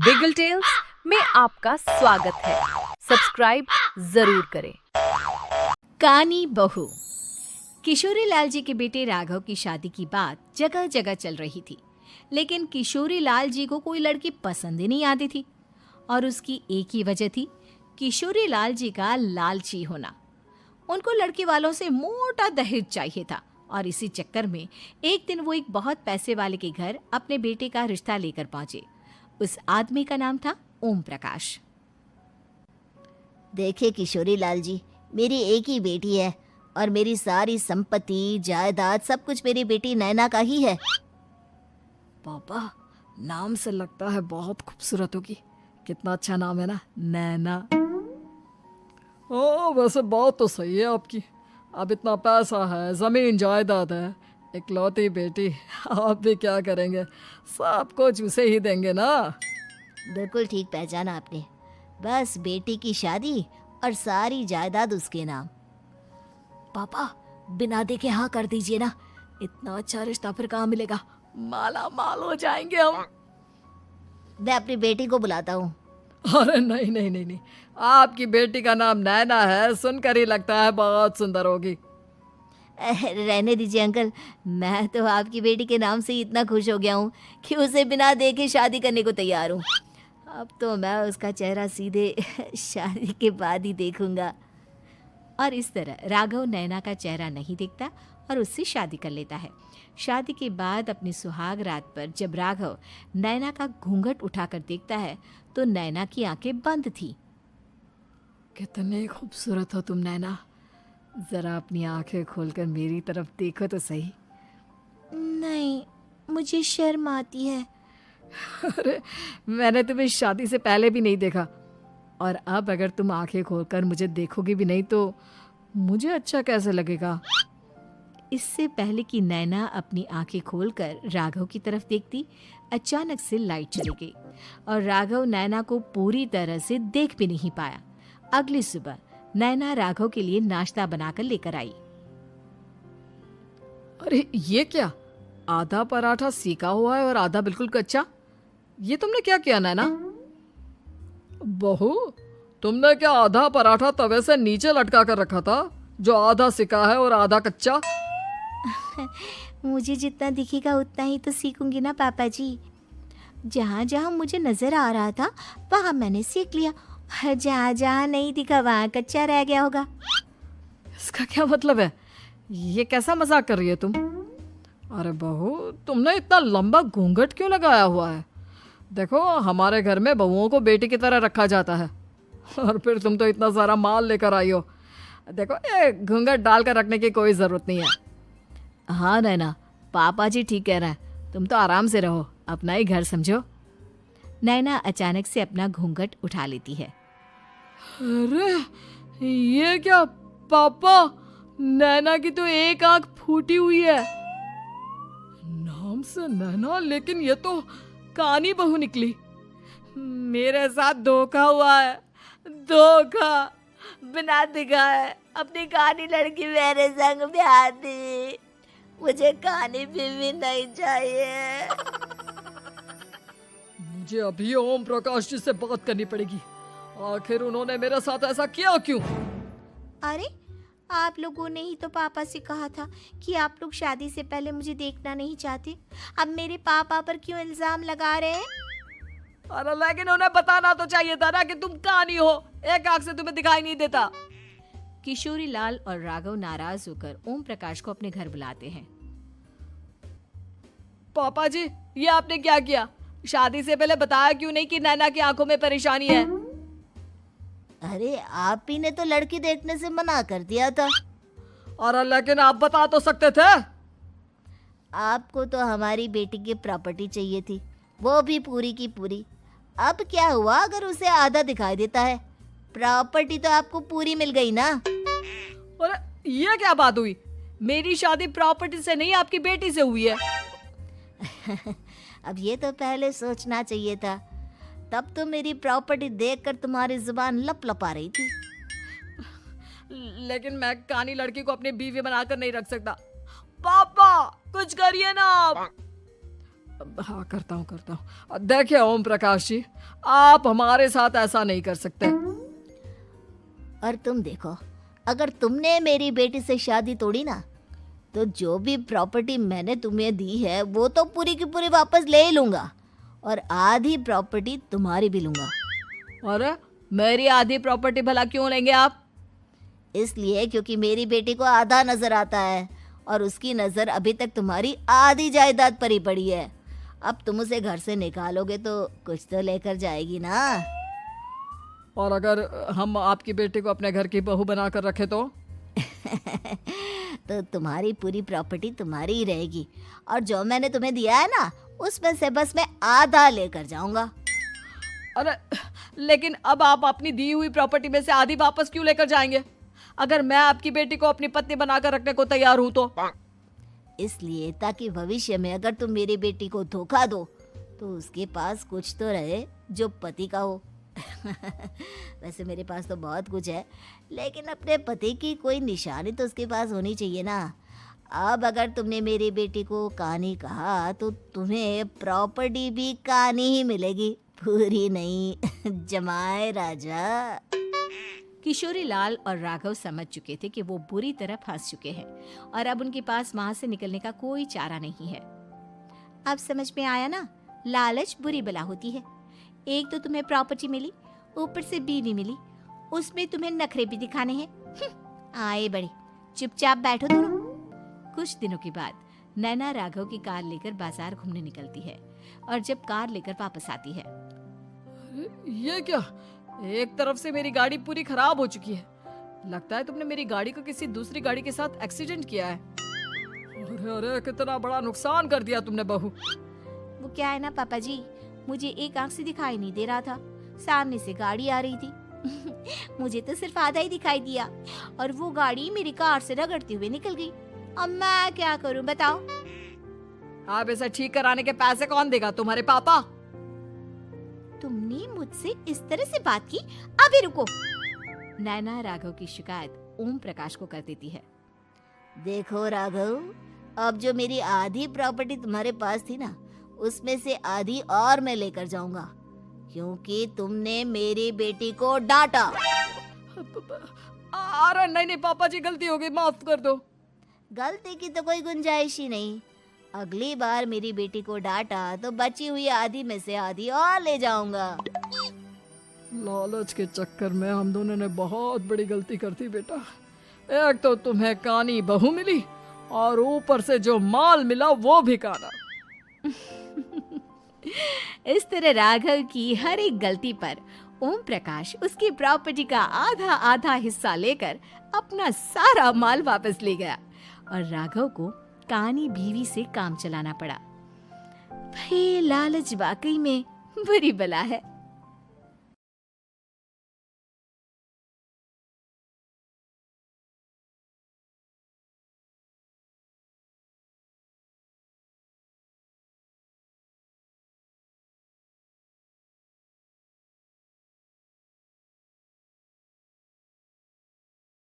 बिगल tales में आपका स्वागत है। सब्सक्राइब जरूर करें। कानी बहू। किशोरी लाल जी के बेटे राघव की शादी की बात जगह जगह चल रही थी, लेकिन किशोरी लाल जी को कोई लड़की पसंद ही नहीं आती थी। और उसकी एक ही वजह थी, किशोरी लाल जी का लालची होना। उनको लड़की वालों से मोटा दहेज चाहिए था और इसी चक्कर में एक दिन वो एक बहुत पैसे वाले के घर अपने बेटे का रिश्ता लेकर पहुंचे। उस आदमी का नाम था ओम प्रकाश। देखिए किशोरी लाल जी, मेरी एक ही बेटी है और मेरी सारी संपत्ति जायदाद सब कुछ मेरी बेटी नैना का ही है। पापा, नाम से लगता है बहुत खूबसूरत होगी। कितना अच्छा नाम है ना, नैना। ओ, वैसे बात तो सही है आपकी। अब इतना पैसा है, जमीन जायदाद है, इकलौती बेटी, आप भी क्या करेंगे? सब कुछ उसे ही देंगे ना। बिल्कुल ठीक पहचाना आपने। बस बेटी की शादी और सारी जायदाद उसके नाम। पापा, बिना देखे हाँ कर दीजिए ना। इतना अच्छा रिश्ता फिर कहाँ मिलेगा? माला माल हो जाएंगे हम। मैं अपनी बेटी को बुलाता हूँ। अरे नहीं नहीं नहीं नहीं, आपकी बेटी का नाम नैना है, सुनकर ही लगता है बहुत सुंदर होगी। रहने दीजिए अंकल, मैं तो आपकी बेटी के नाम से ही इतना खुश हो गया हूँ कि उसे बिना देखे शादी करने को तैयार हूँ। अब तो मैं उसका चेहरा सीधे शादी के बाद ही देखूंगा। और इस तरह राघव नैना का चेहरा नहीं देखता और उससे शादी कर लेता है। शादी के बाद अपनी सुहाग रात पर जब राघव नैना का घूंघट उठाकर देखता है तो नैना की आंखें बंद थी। कितनी खूबसूरत हो तुम नैना, जरा अपनी आंखें खोलकर मेरी तरफ देखो तो सही। नहीं, मुझे शर्म आती है। अरे, मैंने तुम्हें शादी से पहले भी नहीं देखा, और अब अगर तुम आंखें खोलकर मुझे देखोगी भी नहीं तो मुझे अच्छा कैसे लगेगा? इससे पहले कि नैना अपनी आंखें खोलकर राघव की तरफ देखती, अचानक से लाइट चली गई और राघव नैना को पूरी तरह से देख भी नहीं पाया। अगली सुबह नैना राघव के लिए नाश्ता बनाकर लेकर आई। अरे ये क्या, आधा पराठा सीका हुआ है और आधा बिल्कुल कच्चा। ये तुमने क्या किया नैना? बहू, तुमने क्या आधा पराठा तवे से नीचे लटका कर रखा था, जो आधा सिका है और आधा कच्चा? मुझे जितना दिखेगा उतना ही तो सीखूंगी ना पापा जी। जहाँ जहाँ मुझे नजर आ रहा था वहाँ मैंने सीख लिया, जहाँ जहाँ नहीं दिखा वहाँ कच्चा रह गया होगा। इसका क्या मतलब है? ये कैसा मजाक कर रही है तुम? अरे बहू, तुमने इतना लंबा घूंघट क्यों लगाया हुआ है? देखो, हमारे घर में बहुओं को बेटी की तरह रखा जाता है, और फिर तुम तो इतना सारा माल लेकर आई हो। देखो, ये घूंघट डालकर रखने की कोई ज़रूरत नहीं है। हाँ नैना, पापा जी ठीक कह रहे हैं, तुम तो आराम से रहो, अपना ही घर समझो। नैना अचानक से अपना घूंघट उठा लेती है। अरे ये क्या पापा, नैना की तो एक आंख फूटी हुई है। नाम से नैना, लेकिन ये तो कानी बहू निकली। मेरे साथ धोखा हुआ है, धोखा। बिना दिखाए अपनी कानी लड़की मेरे संग ब्याह दी। मुझे कानी बीवी नहीं चाहिए। मुझे अभी ओम प्रकाश जी से बात करनी पड़ेगी। आखिर उन्होंने मेरे साथ ऐसा किया क्यों? अरे, आप लोगों ने ही तो पापा से कहा था कि आप लोग शादी से पहले मुझे देखना नहीं चाहते। अब मेरे पापा पर क्यों इल्जाम लगा रहे हैं? अरे लेकिन उन्हें बताना तो चाहिए था ना कि तुम कानी हो, एक आंख से तुम्हें दिखाई नहीं देता। किशोरी लाल और राघव नाराज होकर ओम प्रकाश को अपने घर बुलाते हैं। पापा जी, ये आपने क्या किया? शादी से पहले बताया क्यों नहीं कि नैना की आंखों में परेशानी है? अरे, आप ही ने तो लड़की देखने से मना कर दिया था। अरे लेकिन आप बता तो सकते थे। आपको तो हमारी बेटी की प्रॉपर्टी चाहिए थी, वो भी पूरी की पूरी। अब क्या हुआ अगर उसे आधा दिखाई देता है? प्रॉपर्टी तो आपको पूरी मिल गई ना। अरे ये क्या बात हुई? मेरी शादी प्रॉपर्टी से नहीं, आपकी बेटी से हुई है। अब ये तो पहले सोचना चाहिए था, तब तो मेरी प्रॉपर्टी देखकर तुम्हारी जुबान लप लपा रही थी। लेकिन मैं कानी लड़की को अपनी बीवी बनाकर नहीं रख सकता। पापा, कुछ करिए ना आप। हाँ, करता हूँ। देखिए ओम प्रकाश जी, आप हमारे साथ ऐसा नहीं कर सकते। और तुम देखो, अगर तुमने मेरी बेटी से शादी तोड़ी ना, तो जो भी प्रॉपर्टी मैंने तुम्हें दी है वो तो पूरी की पूरी वापस ले ही लूंगा, और आधी प्रॉपर्टी तुम्हारी भी लूंगा। अरे मेरी आधी प्रॉपर्टी भला क्यों लेंगे आप? इसलिए क्योंकि मेरी बेटी को आधा नजर आता है और उसकी नजर अभी तक तुम्हारी आधी जायदाद पर ही पड़ी है। अब तुम उसे घर से निकालोगे तो कुछ तो लेकर जाएगी ना। और अगर हम आपकी बेटी को अपने घर की बहू बनाकर रखे तो? तो तुम्हारी पूरी प्रॉपर्टी तुम्हारी ही रहेगी, और जो मैंने तुम्हें दिया है ना, उसमें से बस मैं आधा लेकर जाऊंगा। अरे लेकिन अब आप अपनी दी हुई प्रॉपर्टी में से आधी वापस क्यों लेकर जाएंगे? अगर मैं आपकी बेटी को अपनी पत्नी बनाकर रखने को तैयार हूं तो? इसलिए ताकि भविष्य में अगर तुम मेरी बेटी को धोखा दो तो उसके पास कुछ तो रहे जो पति का हो। वैसे मेरे पास तो बहुत कुछ है, लेकिन अपने पति की कोई निशानी तो उसके पास होनी चाहिए ना। अब अगर तुमने मेरी बेटी को कानी कहा तो तुम्हें प्रॉपर्टी भी कानी ही मिलेगी, पूरी नहीं। जमाए राजा। किशोरी लाल और राघव समझ चुके थे कि वो बुरी तरह फंस चुके हैं और अब उनके पास वहां से निकलने का कोई चारा नहीं है। अब समझ में आया ना, लालच बुरी बला होती है। एक तो तुम्हें प्रॉपर्टी मिली, ऊपर से बीवी मिली, उसमें तुम्हें नखरे भी दिखाने हैं। आए बड़े, चुपचाप बैठो दोनों। कुछ दिनों के बाद नैना राघव की कार लेकर बाजार घूमने निकलती है और जब कार लेकर वापस आती है, ये क्या? एक तरफ से मेरी गाड़ी पूरी खराब हो चुकी है। लगता है तुमने मेरी गाड़ी को किसी दूसरी गाड़ी के साथ एक्सीडेंट किया है। अरे अरे, कितना बड़ा नुकसान कर दिया तुमने बहू। वो क्या है ना पापा जी, मुझे एक आंख से दिखाई नहीं दे रहा था, सामने से गाड़ी आ रही थी। मुझे तो सिर्फ आधा ही दिखाई दिया और वो गाड़ी मेरी कार से रगड़ते हुए निकल गई। अब मैं क्या करूं बताओ? आप इसे ठीक कराने के पैसे कौन देगा? तुम्हारे पापा? तुमने मुझसे इस तरह से बात की? अभी रुको। नैना राघव की शिकायत ओम प्रकाश को कर देती है। देखो राघव, अब जो मेरी आधी प्रॉपर्टी तुम्हारे पास थी ना, उसमें से आधी और मैं लेकर जाऊंगा, क्योंकि तुमने मेरी बेटी को डांटा। अरे नहीं नहीं पापा जी, गलती हो गई, माफ कर दो। गलती की तो कोई गुंजाइश ही नहीं। अगली बार मेरी बेटी को डांटा तो बची हुई आधी में से आधी और ले जाऊंगा। लालच के चक्कर में हम दोनों ने बहुत बड़ी गलती कर दी बेटा। एक तो तुम्हें कानी बहू मिली और ऊपर से जो माल मिला वो भी काना। इस तरह राघव की हर एक गलती पर ओम प्रकाश उसकी प्रॉपर्टी का आधा आधा हिस्सा लेकर अपना सारा माल वापस ले गया और राघव को कानी बीवी से काम चलाना पड़ा। भाई लालच वाकई में बुरी बला है।